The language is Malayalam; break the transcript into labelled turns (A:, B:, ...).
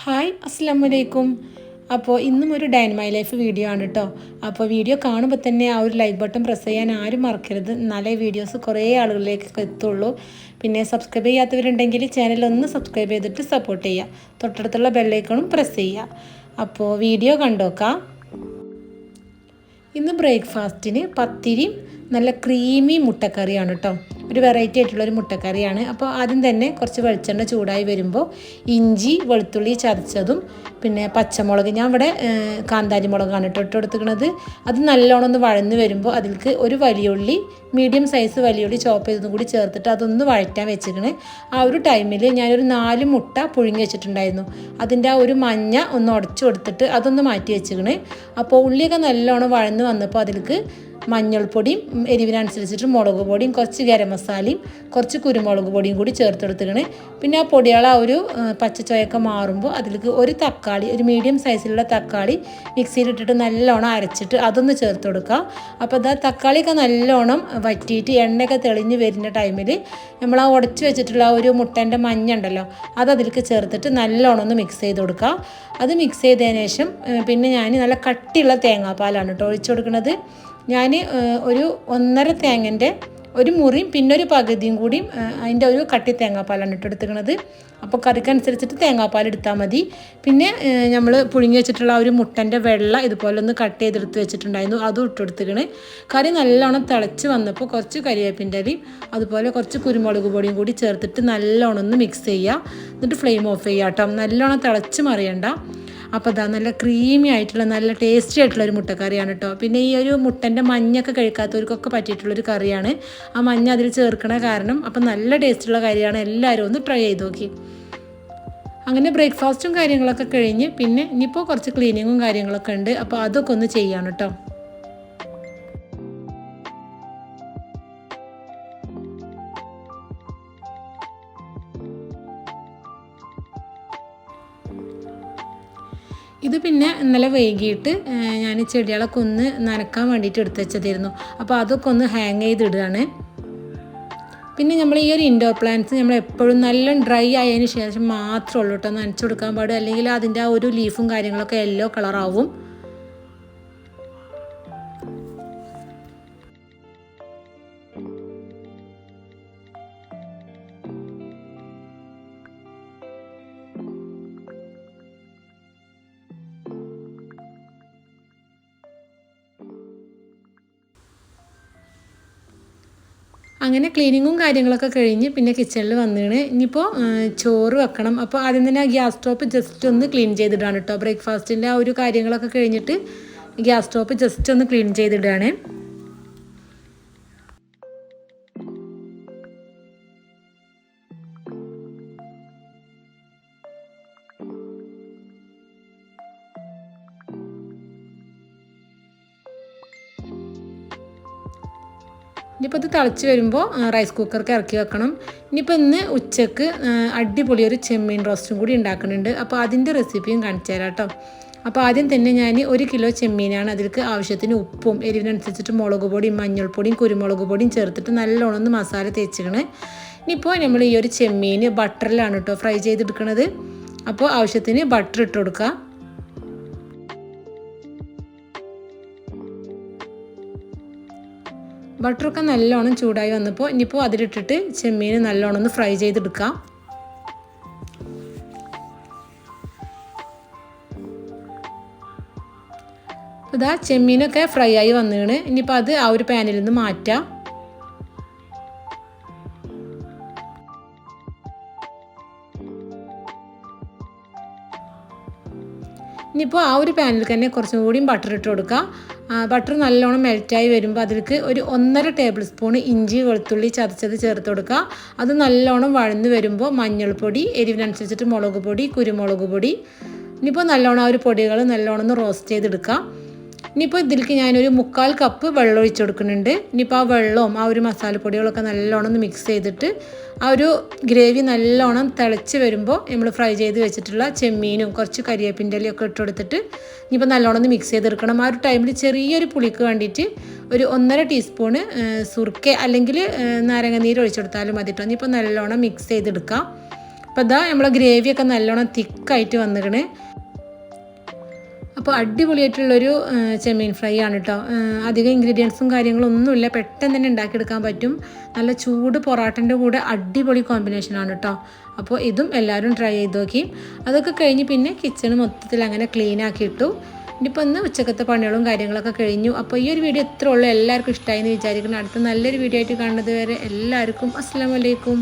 A: ഹായ് അസ്സലാമലൈക്കും. അപ്പോൾ ഇന്നും ഒരു day in my life video ആണ് കേട്ടോ. അപ്പോൾ വീഡിയോ കാണുമ്പോൾ തന്നെ ആ ഒരു ലൈക്ക് ബട്ടൺ പ്രസ് ചെയ്യാൻ ആരും മറക്കരുത്. എന്നാലേ വീഡിയോസ് കുറേ ആളുകളിലേക്ക് എത്തുള്ളൂ. പിന്നെ സബ്സ്ക്രൈബ് ചെയ്യാത്തവരുണ്ടെങ്കിൽ ചാനലൊന്ന് സബ്സ്ക്രൈബ് ചെയ്തിട്ട് സപ്പോർട്ട് ചെയ്യുക. തൊട്ടടുത്തുള്ള ബെല്ലൈക്കണും പ്രസ് ചെയ്യുക. അപ്പോൾ വീഡിയോ കണ്ടോക്കാം. ഇന്ന് ബ്രേക്ക്ഫാസ്റ്റിന് പത്തിരിയും നല്ല ക്രീമി മുട്ടക്കറിയാണ് കേട്ടോ. ഒരു വെറൈറ്റി ആയിട്ടുള്ളൊരു മുട്ടക്കറിയാണ്. അപ്പോൾ ആദ്യം തന്നെ കുറച്ച് വെളിച്ചെണ്ണ ചൂടായി വരുമ്പോൾ ഇഞ്ചി വെളുത്തുള്ളി ചതച്ചതും പിന്നെ പച്ചമുളക്, ഞാൻ ഇവിടെ കാന്താരി മുളകാണ് ഇട്ട് കൊടുത്തിരിക്കുന്നത്. അത് നല്ലോണം ഒന്ന് വഴന്ന് വരുമ്പോൾ അതിലേക്ക് ഒരു വലിയുള്ളി, മീഡിയം സൈസ് വലിയുള്ളി ചോപ്പ് ചെയ്തതും കൂടി ചേർത്തിട്ട് അതൊന്ന് വഴറ്റാൻ വെച്ചിരിക്കണ്. ആ ഒരു ടൈമിൽ ഞാനൊരു 4 മുട്ട പുഴുങ്ങി വെച്ചിട്ടുണ്ടായിരുന്നു. അതിൻ്റെ ആ ഒരു മഞ്ഞ ഒന്ന് ഉടച്ചു കൊടുത്തിട്ട് അതൊന്ന് മാറ്റി വെച്ചിരിക്കണ്. അപ്പോൾ ഉള്ളിയൊക്കെ നല്ലോണം വഴന്ന് വന്നപ്പോൾ അതിലേക്ക് മഞ്ഞൾപ്പൊടിയും എരിവിനനുസരിച്ചിട്ട് മുളക് പൊടിയും കുറച്ച് ഗരം മസാലയും കുറച്ച് കുരുമുളക് പൊടിയും കൂടി ചേർത്തെടുത്തിക്കണ്. പിന്നെ ആ പൊടികളെ ആ ഒരു പച്ചച്ചോയൊക്കെ മാറുമ്പോൾ അതിലേക്ക് ഒരു തക്കാളി, ഒരു മീഡിയം സൈസിലുള്ള തക്കാളി മിക്സിയിലിട്ടിട്ട് നല്ലോണം അരച്ചിട്ട് അതൊന്ന് ചേർത്ത് കൊടുക്കുക. അപ്പോൾ അത് തക്കാളിയൊക്കെ നല്ലോണം വറ്റിയിട്ട് എണ്ണയൊക്കെ തെളിഞ്ഞ് വരുന്ന ടൈമിൽ നമ്മൾ ആ ഉടച്ച് വെച്ചിട്ടുള്ള ആ ഒരു മുട്ടേൻ്റെ മഞ്ഞ ഉണ്ടല്ലോ അത് അതിലേക്ക് ചേർത്തിട്ട് നല്ലോണം ഒന്ന് മിക്സ് ചെയ്ത് കൊടുക്കുക. അത് മിക്സ് ചെയ്തതിന് ശേഷം പിന്നെ ഞാൻ നല്ല കട്ടിയുള്ള തേങ്ങാപ്പാലാണ് കേട്ടോ ഒഴിച്ചു കൊടുക്കുന്നത്. ഞാൻ ഒരു 1.5 തേങ്ങൻ്റെ ഒരു മുറിയും പിന്നെ ഒരു പകുതിയും കൂടിയും അതിൻ്റെ ഒരു കട്ടി തേങ്ങാപ്പാലാണ് ഇട്ടെടുത്തിരിക്കുന്നത്. അപ്പോൾ കറിക്കനുസരിച്ചിട്ട് തേങ്ങാപ്പാൽ എടുത്താൽ മതി. പിന്നെ നമ്മൾ പുഴുങ്ങി വെച്ചിട്ടുള്ള ആ ഒരു മുട്ടൻ്റെ വെള്ള ഇതുപോലെ ഒന്ന് കട്ട് ചെയ്തെടുത്ത് വെച്ചിട്ടുണ്ടായിരുന്നു, അതും ഇട്ടെടുത്തിക്കണ്. കറി നല്ലോണം തിളച്ച് വന്നപ്പോൾ കുറച്ച് കരിവേപ്പിൻ്റെ ഇലയും അതുപോലെ കുറച്ച് കുരുമുളക് പൊടിയും കൂടി ചേർത്തിട്ട് നല്ലോണം ഒന്ന് മിക്സ് ചെയ്യുക. എന്നിട്ട് ഫ്ലെയിം ഓഫ് ചെയ്യുക കേട്ടോ. നല്ലോണം തിളച്ച് മറിയണ്ട. അപ്പോൾ അതാ നല്ല ക്രീമി ആയിട്ടുള്ള നല്ല ടേസ്റ്റി ആയിട്ടുള്ളൊരു മുട്ടക്കറിയാണ് കേട്ടോ. പിന്നെ ഈ ഒരു മുട്ടൻ്റെ മഞ്ഞൊക്കെ കഴിക്കാത്തവർക്കൊക്കെ പറ്റിയിട്ടുള്ളൊരു കറിയാണ്. ആ മഞ്ഞ അതിൽ ചേർക്കണ കാരണം അപ്പോൾ നല്ല ടേസ്റ്റുള്ള കറിയാണ്. എല്ലാവരും ഒന്ന് ട്രൈ ചെയ്ത് നോക്കി. അങ്ങനെ ബ്രേക്ക്ഫാസ്റ്റും കാര്യങ്ങളൊക്കെ കഴിഞ്ഞ് പിന്നെ ഇനിയിപ്പോൾ കുറച്ച് ക്ലീനിങ്ങും കാര്യങ്ങളൊക്കെ ഉണ്ട്. അപ്പോൾ അതൊക്കെ ഒന്ന് ചെയ്യാണ് കേട്ടോ. ഇത് പിന്നെ ഇന്നലെ വൈകിട്ട് ഞാൻ ചെടികളൊക്കെ ഒന്ന് നനക്കാൻ വേണ്ടിയിട്ട് എടുത്ത് വെച്ചതായിരുന്നു. അപ്പോൾ അതൊക്കെ ഒന്ന് ഹാങ് ചെയ്തിടുകയാണ്. പിന്നെ നമ്മൾ ഈ ഒരു ഇൻഡോർ പ്ലാന്റ്സ് നമ്മൾ എപ്പോഴും നല്ല ഡ്രൈ ആയതിന് ശേഷം മാത്രമേ ഉള്ളൂ കേട്ടോ നനച്ചു കൊടുക്കാൻ പാടും. അല്ലെങ്കിൽ അതിൻ്റെ ആ ഒരു ലീഫും കാര്യങ്ങളൊക്കെ യെല്ലോ കളറാവും. അങ്ങനെ ക്ലീനിങ്ങും കാര്യങ്ങളൊക്കെ കഴിഞ്ഞ് പിന്നെ കിച്ചണിൽ വന്നിട്ട് ഇനിയിപ്പോൾ ചോറ് വെക്കണം. അപ്പോൾ ആദ്യം തന്നെ ആ ഗ്യാസ് സ്റ്റോപ്പ് ജസ്റ്റ് ഒന്ന് ക്ലീൻ ചെയ്തിടാണ് കേട്ടോ. ബ്രേക്ക്ഫാസ്റ്റിൻ്റെ ആ ഒരു കാര്യങ്ങളൊക്കെ കഴിഞ്ഞിട്ട് ഗ്യാസ് സ്റ്റോപ്പ് ജസ്റ്റ് ഒന്ന് ക്ലീൻ ചെയ്തിടുകയാണ്. ഇനിയിപ്പോൾ ഇത് തിളച്ച് വരുമ്പോൾ റൈസ് കുക്കർക്ക് ഇറക്കി വെക്കണം. ഇനിയിപ്പോൾ ഇന്ന് ഉച്ചക്ക് അടിപൊളി ഒരു ചെമ്മീൻ റോസ്റ്റും കൂടി ഉണ്ടാക്കുന്നുണ്ട്. അപ്പോൾ അതിൻ്റെ റെസിപ്പിയും കാണിച്ചു തരാം കേട്ടോ. അപ്പോൾ ആദ്യം തന്നെ ഞാൻ 1 കിലോ ചെമ്മീനാണ്. അതിലേക്ക് ആവശ്യത്തിന് ഉപ്പും എരിവിനനുസരിച്ചിട്ട് മുളക് പൊടിയും മഞ്ഞൾപ്പൊടിയും കുരുമുളക് പൊടിയും ചേർത്തിട്ട് നല്ലോണം ഒന്ന് മസാല തേച്ചിക്കണ്. ഇനിയിപ്പോൾ നമ്മൾ ഈ ഒരു ചെമ്മീൻ ബട്ടറിലാണ് കേട്ടോ ഫ്രൈ ചെയ്തെടുക്കുന്നത്. അപ്പോൾ ആവശ്യത്തിന് ബട്ടർ ഇട്ട് കൊടുക്കുക. ബട്ടറൊക്കെ നല്ലോണം ചൂടായി വന്നപ്പോൾ ഇനിയിപ്പോൾ അതിലിട്ടിട്ട് ചെമ്മീൻ നല്ലോണം ഒന്ന് ഫ്രൈ ചെയ്തെടുക്കാം. ഇതാ ചെമ്മീനൊക്കെ ഫ്രൈ ആയി വന്നിട്ട് ഇനിയിപ്പോൾ അത് ആ ഒരു പാനിൽ നിന്ന് മാറ്റാം. ഇനിയിപ്പോൾ ആ ഒരു പാനിൽ തന്നെ കുറച്ചും കൂടിയും ബട്ടർ ഇട്ട് കൊടുക്കുക. ബട്ടർ നല്ലോണം മെൽറ്റായി വരുമ്പോൾ അതിലേക്ക് ഒരു 1.5 ടേബിൾ സ്പൂൺ ഇഞ്ചി വെളുത്തുള്ളി ചതച്ചത് ചേർത്ത് കൊടുക്കുക. അത് നല്ലോണം വഴന്ന് വരുമ്പോൾ മഞ്ഞൾപ്പൊടി, എരിവിനനുസരിച്ചിട്ട് മുളക് പൊടി, കുരുമുളക് പൊടി, ഇനിയിപ്പോൾ നല്ലോണം ആ ഒരു പൊടികൾ നല്ലോണം ഒന്ന് റോസ്റ്റ് ചെയ്തെടുക്കുക. ഇനിയിപ്പോൾ ഇതിലേക്ക് ഞാനൊരു 3/4 കപ്പ് വെള്ളം ഒഴിച്ച് കൊടുക്കുന്നുണ്ട്. ഇനിയിപ്പോൾ ആ വെള്ളവും ആ ഒരു മസാലപ്പൊടികളൊക്കെ നല്ലോണം ഒന്ന് മിക്സ് ചെയ്തിട്ട് ആ ഒരു ഗ്രേവി നല്ലോണം തിളച്ച് വരുമ്പോൾ നമ്മൾ ഫ്രൈ ചെയ്ത് വെച്ചിട്ടുള്ള ചെമ്മീനും കുറച്ച് കരിവേപ്പിൻ്റെ ഇലയൊക്കെ ഇട്ട് കൊടുത്തിട്ട് ഇനിയിപ്പോൾ നല്ലോണം ഒന്ന് മിക്സ് ചെയ്തെടുക്കണം. ആ ഒരു ടൈമിൽ ചെറിയൊരു പുളിക്ക് വേണ്ടിയിട്ട് ഒരു 1.5 ടീസ്പൂണ് സുർക്ക അല്ലെങ്കിൽ നാരങ്ങ നീര് ഒഴിച്ചെടുത്താലും മതി കേട്ടോ. ഇനിയിപ്പോൾ നല്ലോണം മിക്സ് ചെയ്തെടുക്കാം. അപ്പോൾ ഇതാ നമ്മളെ ഗ്രേവിയൊക്കെ നല്ലോണം തിക്കായിട്ട് വന്നിക്കണേ. അപ്പോൾ അടിപൊളിയായിട്ടുള്ളൊരു ചെമ്മീൻ ഫ്രൈ ആണ് കേട്ടോ. അധികം ഇൻഗ്രീഡിയൻസും കാര്യങ്ങളൊന്നുമില്ല, പെട്ടെന്ന് തന്നെ ഉണ്ടാക്കിയെടുക്കാൻ പറ്റും. നല്ല ചൂട് പൊറാട്ടൻ്റെ കൂടെ അടിപൊളി കോമ്പിനേഷനാണ് കേട്ടോ. അപ്പോൾ ഇതും എല്ലാവരും ട്രൈ ചെയ്ത് നോക്കി. അതൊക്കെ കഴിഞ്ഞ് പിന്നെ കിച്ചൺ മൊത്തത്തിൽ അങ്ങനെ ക്ലീൻ ആക്കി ഇട്ടു. ഇനിയിപ്പോൾ ഇന്ന് ഉച്ചക്കത്തെ പണികളും കാര്യങ്ങളൊക്കെ കഴിഞ്ഞു. അപ്പോൾ ഈ ഒരു വീഡിയോ ഇത്ര ഉള്ളൂ, എല്ലാവർക്കും ഇഷ്ടമായി എന്ന് വിചാരിക്കണം. അടുത്ത നല്ലൊരു വീഡിയോ ആയിട്ട് കാണുന്നത് വരെ എല്ലാവർക്കും അസ്സലാമു അലൈക്കും.